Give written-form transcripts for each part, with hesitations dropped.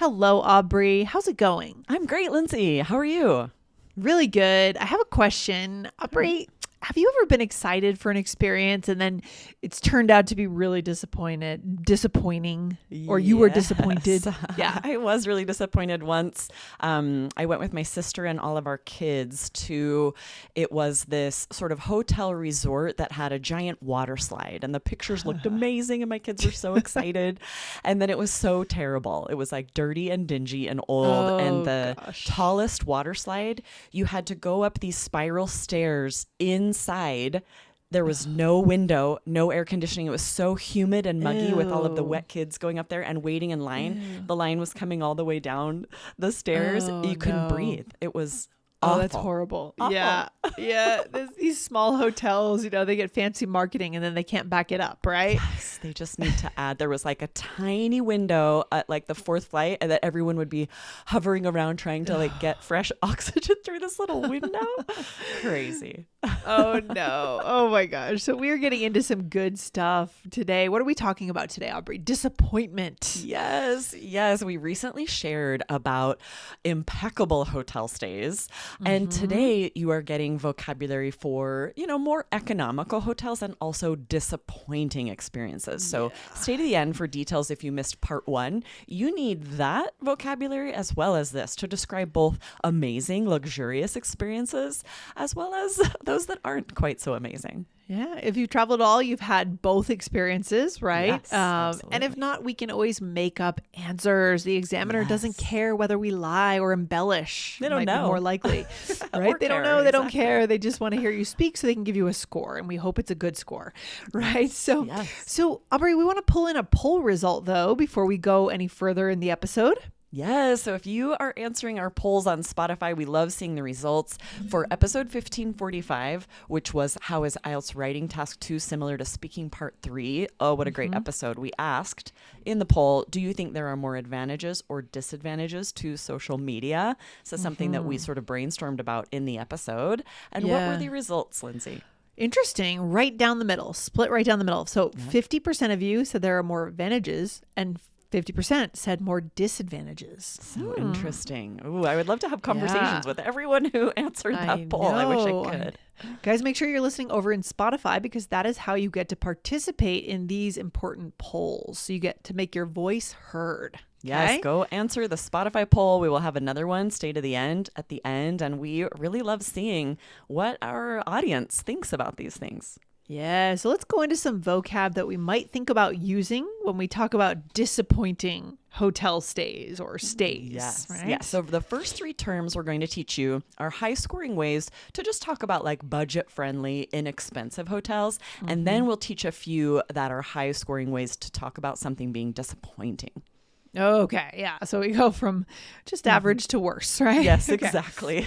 Hello, Aubrey. How's it going? I'm great, Lindsay. How are you? Really good. I have a question. Aubrey, have you ever been excited for an experience and then it's turned out to be really disappointing, or you were disappointed? Yeah, I was really disappointed once. I went with my sister and all of our kids it was this sort of hotel resort that had a giant water slide, and the pictures looked amazing and my kids were so excited. And then it was so terrible. It was like dirty and dingy and old. And the tallest water slide, you had to go up these spiral stairs inside. There was no window, no air conditioning. It was so humid and muggy with all of the wet kids going up there and waiting in line. The line was coming all the way down the stairs. You couldn't breathe. It was awful. That's horrible. Awful. Yeah. These small hotels, they get fancy marketing and then they can't back it up, right? Yes, they just need to add. There was like a tiny window at like the fourth flight, and that everyone would be hovering around trying to like get fresh oxygen through this little window. Crazy. Oh no. Oh my gosh. So we are getting into some good stuff today. What are we talking about today, Aubrey? Disappointment. Yes. We recently shared about impeccable hotel stays. And today you are getting vocabulary for, more economical hotels and also disappointing experiences. So stay to the end for details if you missed part 1. You need that vocabulary as well as this to describe both amazing, luxurious experiences as well as those that aren't quite so amazing. Yeah. If you've traveled at all, you've had both experiences, right? Yes, absolutely. And if not, we can always make up answers. The examiner doesn't care whether we lie or embellish. They don't know. Be more likely, right? They don't know. They don't care. They just want to hear you speak so they can give you a score. And we hope it's a good score, right? So Aubrey, we want to pull in a poll result though, before we go any further in the episode. Yes. So if you are answering our polls on Spotify, we love seeing the results. For episode 1545, which was How is IELTS Writing Task 2 similar to Speaking Part 3? Oh, what a great episode. We asked in the poll, do you think there are more advantages or disadvantages to social media? So something that we sort of brainstormed about in the episode. And what were the results, Lindsay? Interesting. Right down the middle, split right down the middle. So 50% of you said there are more advantages and 50% said more disadvantages. So interesting. Ooh, I would love to have conversations with everyone who answered that poll. I wish I could. Guys, make sure you're listening over in Spotify because that is how you get to participate in these important polls. So you get to make your voice heard. Yes, okay? Go answer the Spotify poll. We will have another one, stay to the end, at the end. And we really love seeing what our audience thinks about these things. Yeah, so let's go into some vocab that we might think about using when we talk about disappointing hotel stays or stays. Yes. Right? Yes. So the first 3 terms we're going to teach you are high scoring ways to just talk about like budget friendly, inexpensive hotels. And then we'll teach a few that are high scoring ways to talk about something being disappointing. Okay. Yeah. So we go from just average to worse, right? Yes, exactly.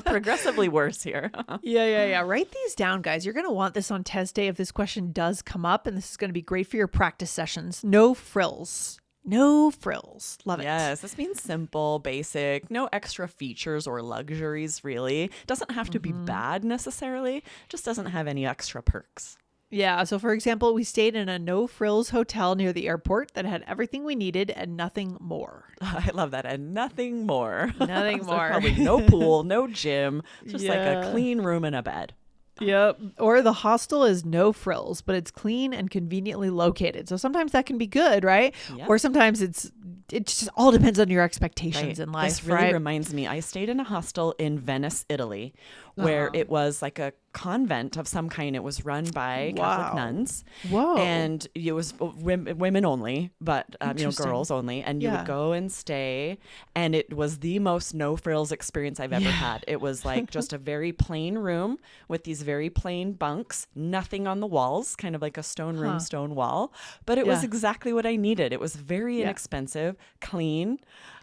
Progressively worse here. Yeah. Write these down, guys. You're going to want this on test day if this question does come up, and this is going to be great for your practice sessions. No frills. No frills. Love it. Yes, this means simple, basic, no extra features or luxuries, really. Doesn't have to be bad necessarily, just doesn't have any extra perks. Yeah. So, for example, we stayed in a no-frills hotel near the airport that had everything we needed and nothing more. I love that. And nothing more. Nothing more. Probably no pool, no gym, just like a clean room and a bed. Yep. Or the hostel is no frills, but it's clean and conveniently located. So sometimes that can be good, right? Yep. Or sometimes it just all depends on your expectations in life. This really reminds me, I stayed in a hostel in Venice, Italy, where it was like a convent of some kind. It was run by Catholic nuns. Whoa. And it was women only, but girls only. And you would go and stay, and it was the most no frills experience I've ever had. It was like just a very plain room with these very plain bunks, nothing on the walls, kind of like a stone room, stone wall. But it was exactly what I needed. It was very inexpensive, clean,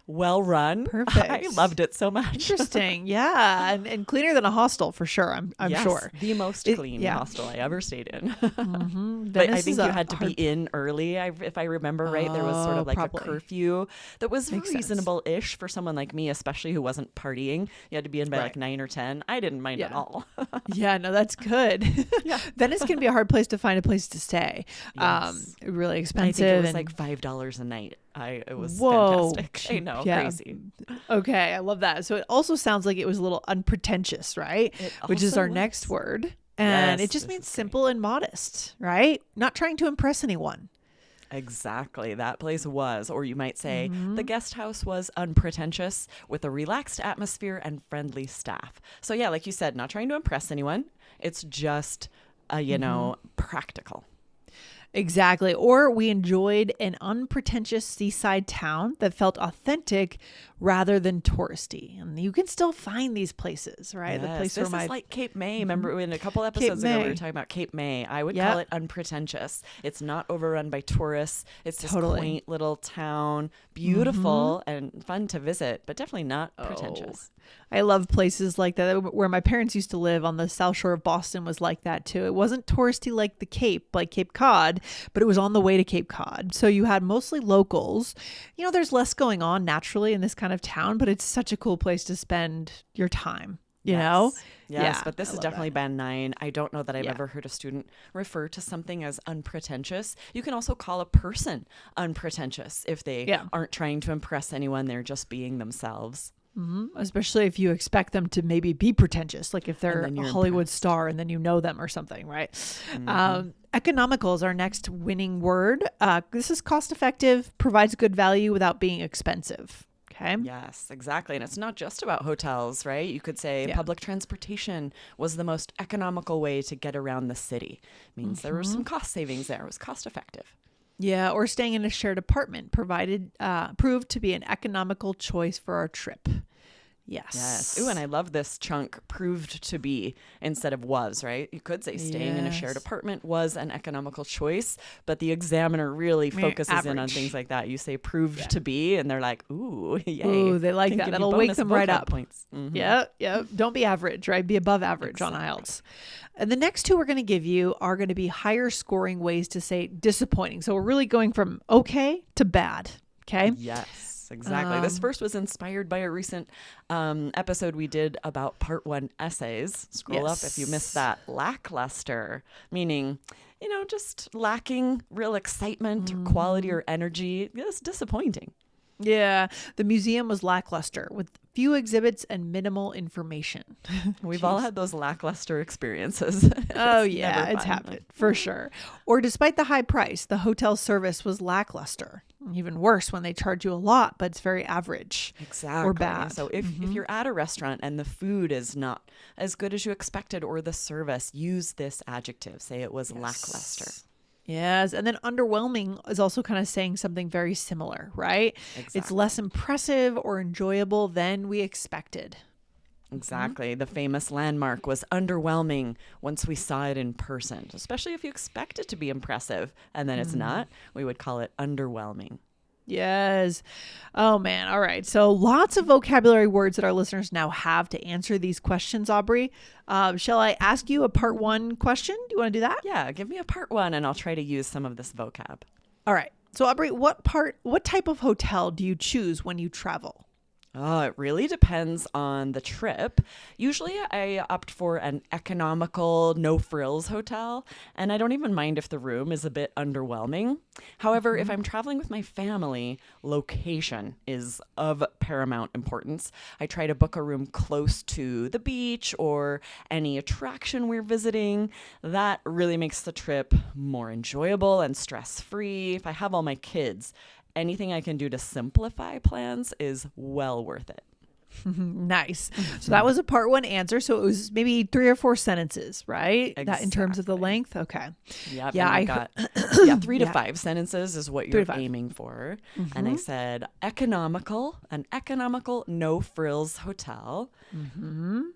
well run. Perfect. I loved it so much. Interesting. Yeah. And cleaner than a hostel for sure. I'm sure. The most clean hostel I ever stayed in. But I think you had to be in early, if I remember right. There was sort of like a curfew that was reasonable-ish for someone like me, especially who wasn't partying. You had to be in by like 9 or 10. I didn't mind at all. Yeah, no, that's good. Venice can be a hard place to find a place to stay. Yes. Really expensive. I think it was like $5 a night. It was Whoa. fantastic. I know, Yeah. crazy. Okay, I love that. So it also sounds like it was a little unpretentious, right? Which is our next word. And it just means simple and modest, right? Not trying to impress anyone. Exactly. That place was, or you might say, the guest house was unpretentious with a relaxed atmosphere and friendly staff. So yeah, like you said, not trying to impress anyone. It's just, practical. Exactly. Or we enjoyed an unpretentious seaside town that felt authentic rather than touristy. And you can still find these places, right? Yes, The place this where is like Cape May. Remember in a couple episodes ago, we were talking about Cape May. I would call it unpretentious. It's not overrun by tourists. It's this quaint little town, beautiful and fun to visit, but definitely not pretentious. I love places like that. Where my parents used to live on the South Shore of Boston was like that too. It wasn't touristy like the Cape, like Cape Cod, but it was on the way to Cape Cod. So you had mostly locals. You know, there's less going on naturally in this kind of town, but it's such a cool place to spend your time. You know? Yes, yeah, but this is definitely band 9. I don't know that I've ever heard a student refer to something as unpretentious. You can also call a person unpretentious if they aren't trying to impress anyone. They're just being themselves. Especially if you expect them to maybe be pretentious, like if they're a Hollywood star and then you know them or something, right? Economical is our next winning word. This is cost effective, provides good value without being expensive. Okay. Yes, exactly. And it's not just about hotels, right? You could say public transportation was the most economical way to get around the city. It means there were some cost savings there. It was cost effective. Yeah, or staying in a shared apartment proved to be an economical choice for our trip. Yes. Ooh, and I love this chunk, proved to be instead of was, right? You could say staying in a shared apartment was an economical choice, but the examiner really focuses in on things like that. You say proved to be, and they're like, ooh, yay. Ooh, they like that. That'll wake them right up. Points. Yeah. Don't be average, right? Be above average on IELTS. And the next two we're going to give you are going to be higher scoring ways to say disappointing. So we're really going from okay to bad. Okay. Yes. Exactly. This first was inspired by a recent episode we did about part 1 essays. Scroll up if you missed that. Lackluster, meaning, just lacking real excitement or quality or energy. It's disappointing. Yeah. The museum was lackluster with few exhibits and minimal information. We've all had those lackluster experiences. Oh, yeah. It's happened for sure. Or despite the high price, the hotel service was lackluster. Even worse when they charge you a lot, but it's very average or bad. So if you're at a restaurant and the food is not as good as you expected or the service, use this adjective. Say it was lackluster. Yes. And then underwhelming is also kind of saying something very similar, right? Exactly. It's less impressive or enjoyable than we expected. Exactly. The famous landmark was underwhelming once we saw it in person, especially if you expect it to be impressive and then it's not. We would call it underwhelming. Yes. Oh, man. All right. So lots of vocabulary words that our listeners now have to answer these questions, Aubrey. Shall I ask you a part 1 question? Do you want to do that? Yeah. Give me a part 1 and I'll try to use some of this vocab. All right. So, Aubrey, what type of hotel do you choose when you travel? Oh, it really depends on the trip. Usually I opt for an economical, no-frills hotel, and I don't even mind if the room is a bit underwhelming. However, if I'm traveling with my family, location is of paramount importance. I try to book a room close to the beach or any attraction we're visiting. That really makes the trip more enjoyable and stress-free. If I have all my kids, anything I can do to simplify plans is well worth it. Nice. So that was a part 1 answer. So it was maybe 3 or 4 sentences, right? Exactly. That in terms of the length. Okay. Yep, yeah. I got 3 to 5 sentences is what you're aiming for. And I said an economical no frills hotel. And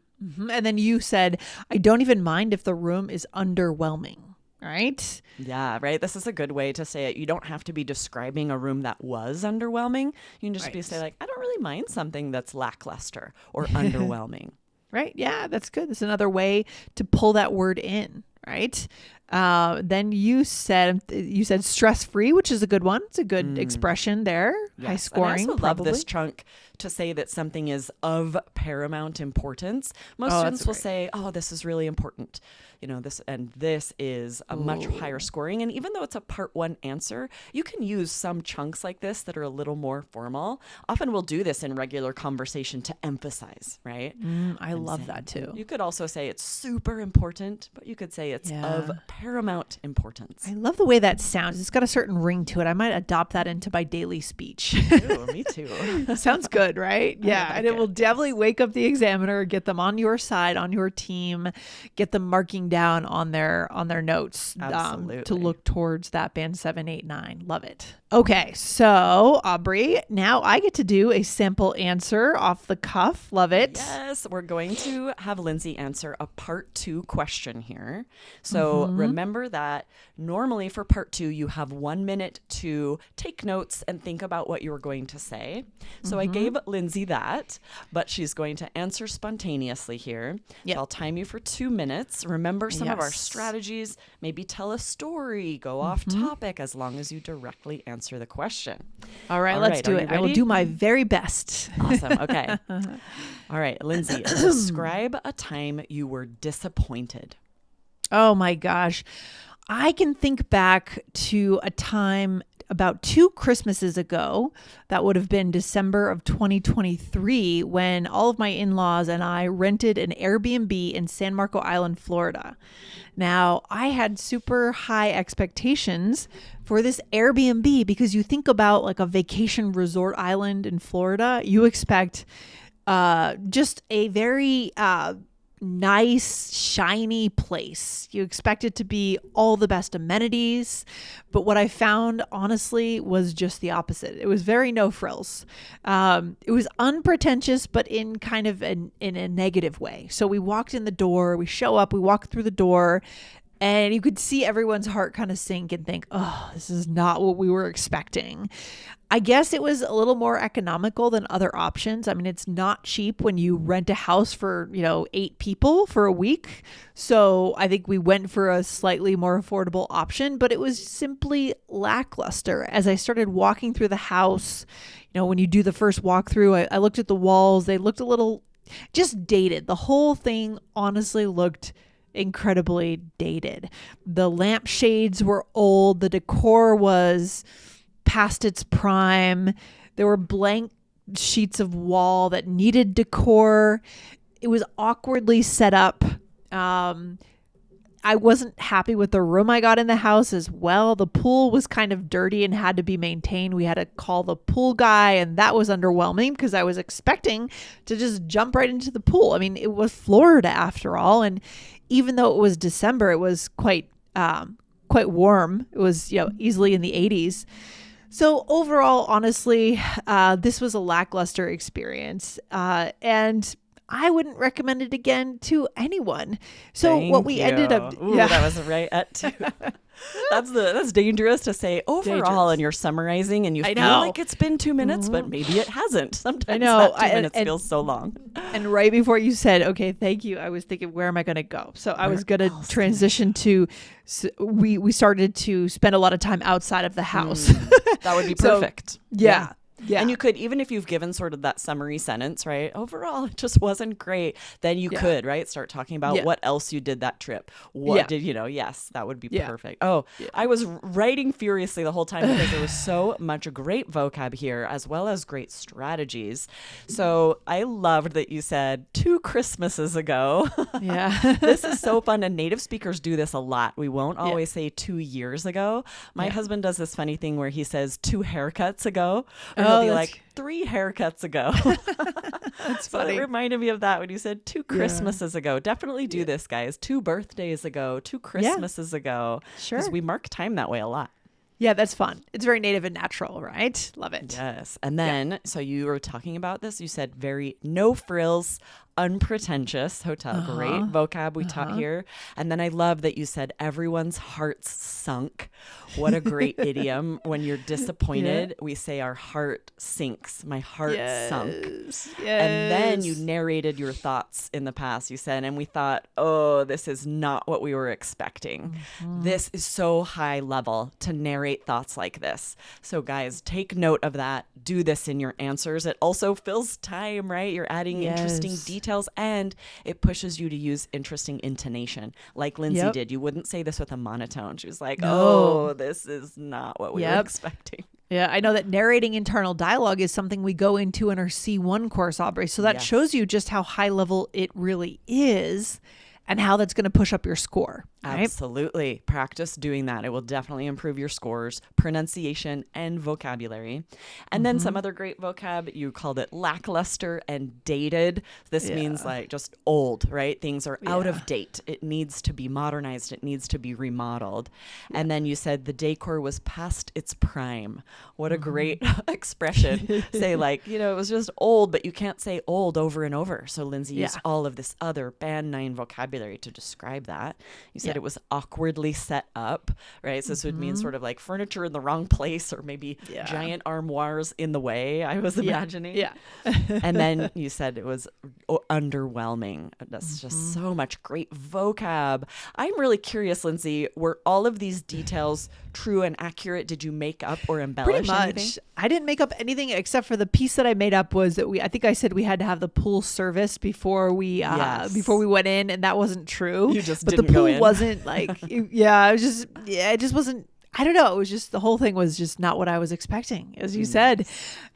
then you said, I don't even mind if the room is underwhelming. Right? Yeah, right. This is a good way to say it. You don't have to be describing a room that was underwhelming. You can just say like, I don't really mind something that's lackluster or underwhelming. Right. Yeah, that's good. That's another way to pull that word in. Right. Then you said stress-free, which is a good one. It's a good expression there. Yes. High scoring. And I also probably. love this chunk to say that something is of paramount importance. Most students will say, oh, this is really important. This is a much higher scoring. And even though it's a part 1 answer, you can use some chunks like this that are a little more formal. Often we'll do this in regular conversation to emphasize, right? I love that too. You could also say it's super important, but you could say it's of paramount importance. I love the way that sounds. It's got a certain ring to it. I might adopt that into my daily speech. Ooh, me too. Sounds good, right? Yeah. And it will definitely wake up the examiner, get them on your side, on your team, get them marking down on their notes to look towards that band 7, 8, 9. Love it. Okay, so Aubrey, now I get to do a sample answer off the cuff. Love it. Yes, we're going to have Lindsay answer a part 2 question here. So remember that normally for part 2, you have 1 minute to take notes and think about what you were going to say. So I gave Lindsay that, but she's going to answer spontaneously here. Yep. So I'll time you for 2 minutes. Remember some of our strategies. Maybe tell a story, go off topic, as long as you directly answer the question. All right, let's do it. I will do my very best. Awesome. Okay. All right, Lindsay, describe a time you were disappointed. Oh my gosh. I can think back to a time about 2 Christmases ago. That would have been December of 2023, when all of my in-laws and I rented an Airbnb in San Marco Island, Florida. Now, I had super high expectations for this Airbnb because you think about like a vacation resort island in Florida, you expect just a very nice, shiny place. You expect it to be all the best amenities. But what I found, honestly, was just the opposite. It was very no frills. It was unpretentious, but in kind of in a negative way. So we walked in the door, we show up, we walk through the door, and you could see everyone's heart kind of sink and think, oh, this is not what we were expecting. I guess it was a little more economical than other options. I mean, it's not cheap when you rent a house for, 8 people for a week. So I think we went for a slightly more affordable option, but it was simply lackluster. As I started walking through the house, when you do the first walkthrough, I looked at the walls. They looked a little just dated. The whole thing honestly looked incredibly dated. The lampshades were old. The decor was past its prime. There were blank sheets of wall that needed decor. It was awkwardly set up. I wasn't happy with the room I got in the house as well. The pool was kind of dirty and had to be maintained. We had to call the pool guy, and that was underwhelming because I was expecting to just jump right into the pool. I mean, it was Florida after all, and even though it was December, it was quite warm. It was, easily in the 80s. So overall, honestly, this was a lackluster experience, and I wouldn't recommend it again to anyone. So ended up, Ooh, that wasn't right at 2. That's dangerous to say overall, and you're summarizing, and you feel like it's been 2 minutes, but maybe it hasn't. Sometimes that 2 minutes feels so long. And right before you said, okay, thank you, I was thinking, where am I going to go? So I was going to transition to, we started to spend a lot of time outside of the house. That would be perfect. Yeah. Yeah. And you could, even if you've given sort of that summary sentence, right? Overall, it just wasn't great. Then you could, right? Start talking about what else you did that trip. What did, yes, that would be perfect. Oh, I was writing furiously the whole time because there was so much great vocab here as well as great strategies. So I loved that you said 2 Christmases ago. Yeah. This is so fun. And native speakers do this a lot. We won't always say 2 years ago. My husband does this funny thing where he says 2 haircuts ago. He'll be like 3 haircuts ago. That's funny. So it reminded me of that when you said 2 Christmases ago. Definitely do this, guys. 2 birthdays ago, 2 Christmases ago. Sure. Because we mark time that way a lot. Yeah, that's fun. It's very native and natural, right? Love it. Yes. And then, so you were talking about this. You said very no frills, unpretentious hotel. Great vocab we taught here. And then I love that you said everyone's hearts sunk. What a great idiom. When you're disappointed, we say our heart sinks. My heart sunk. Yes. And then you narrated your thoughts in the past. You said, and we thought, oh, this is not what we were expecting. This is so high level to narrate thoughts like this. So guys, take note of that. Do this in your answers. It also fills time, right? You're adding interesting details, and it pushes you to use interesting intonation like Lindsay did. You wouldn't say this with a monotone. She was like, oh, this is not what we were expecting. Yeah, I know that narrating internal dialogue is something we go into in our C1 course, Aubrey. So that shows you just how high level it really is and how that's going to push up your score. Right? Absolutely. Practice doing that. It will definitely improve your scores, pronunciation, and vocabulary. And then some other great vocab, you called it lackluster and dated. This means like just old, right? Things are out of date. It needs to be modernized. It needs to be remodeled. And then you said the decor was past its prime. What a great expression. Say like, you know, it was just old, but you can't say old over and over. So Lindsay used all of this other Band 9 vocabulary to describe that. You said it was awkwardly set up, right? So this would mean sort of like furniture in the wrong place, or maybe giant armoires in the way, I was imagining. Yeah. And then you said it was underwhelming. That's just so much great vocab. I'm really curious, Lindsay, were all of these details true and accurate? Did you make up or embellish Pretty much. anything? I didn't make up anything except for the piece that I made up was that I think I said we had to have the pool service before we went in, and that wasn't true. You just but didn't the pool go in. wasn't like it just wasn't. I don't know. It was just the whole thing was just not what I was expecting, as you said.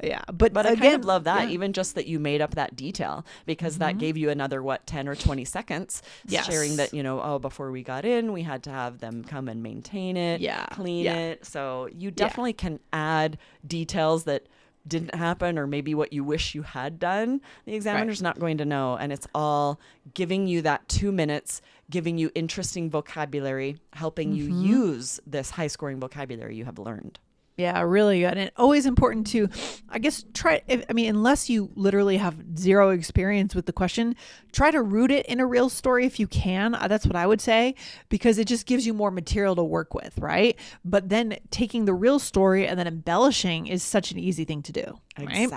Yeah, but I again, kind of love that, even just that you made up that detail, because that gave you another 10 or 20 seconds sharing that, you know, before we got in, we had to have them come and maintain it, clean it. So you definitely can add details that didn't happen, or maybe what you wish you had done. The examiner's not going to know, and it's all giving you that 2 minutes, giving you interesting vocabulary, helping you use this high scoring vocabulary you have learned. Yeah, really good. And always important to, I guess, unless you literally have zero experience with the question, try to root it in a real story if you can. That's what I would say, because it just gives you more material to work with, right? But then taking the real story and then embellishing is such an easy thing to do. Right?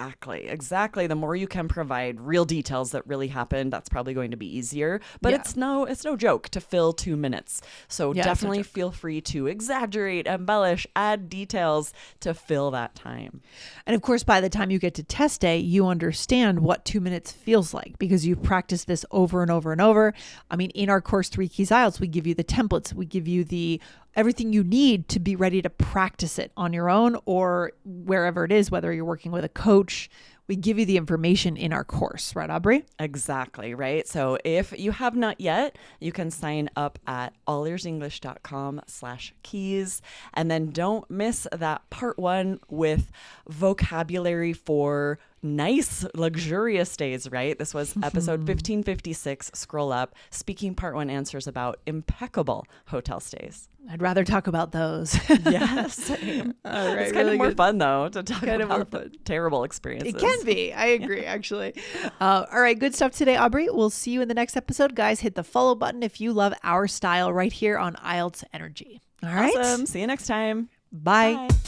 Exactly. The more you can provide real details that really happened, that's probably going to be easier. But it's no joke to fill 2 minutes. So definitely feel free to exaggerate, embellish, add details to fill that time. And of course, by the time you get to test day, you understand what 2 minutes feels like, because you've practiced this over and over and over. I mean, in our course 3 Keys IELTS, we give you the templates, we give you everything you need to be ready to practice it on your own or wherever it is, whether you're working with a coach. We give you the information in our course, right, Aubrey? Exactly, right? So if you have not yet, you can sign up at allearsenglish.com/keys. And then don't miss that part 1 with vocabulary for nice, luxurious days, right? This was episode 1556. Scroll up. Speaking part 1 answers about impeccable hotel stays. I'd rather talk about those. Yes. Same. All right, it's kind of more fun, though, to talk about the terrible experiences. It can be. I agree, actually. All right. Good stuff today, Aubrey. We'll see you in the next episode. Guys, hit the follow button if you love our style right here on IELTS Energy. All right. Awesome. See you next time. Bye. Bye.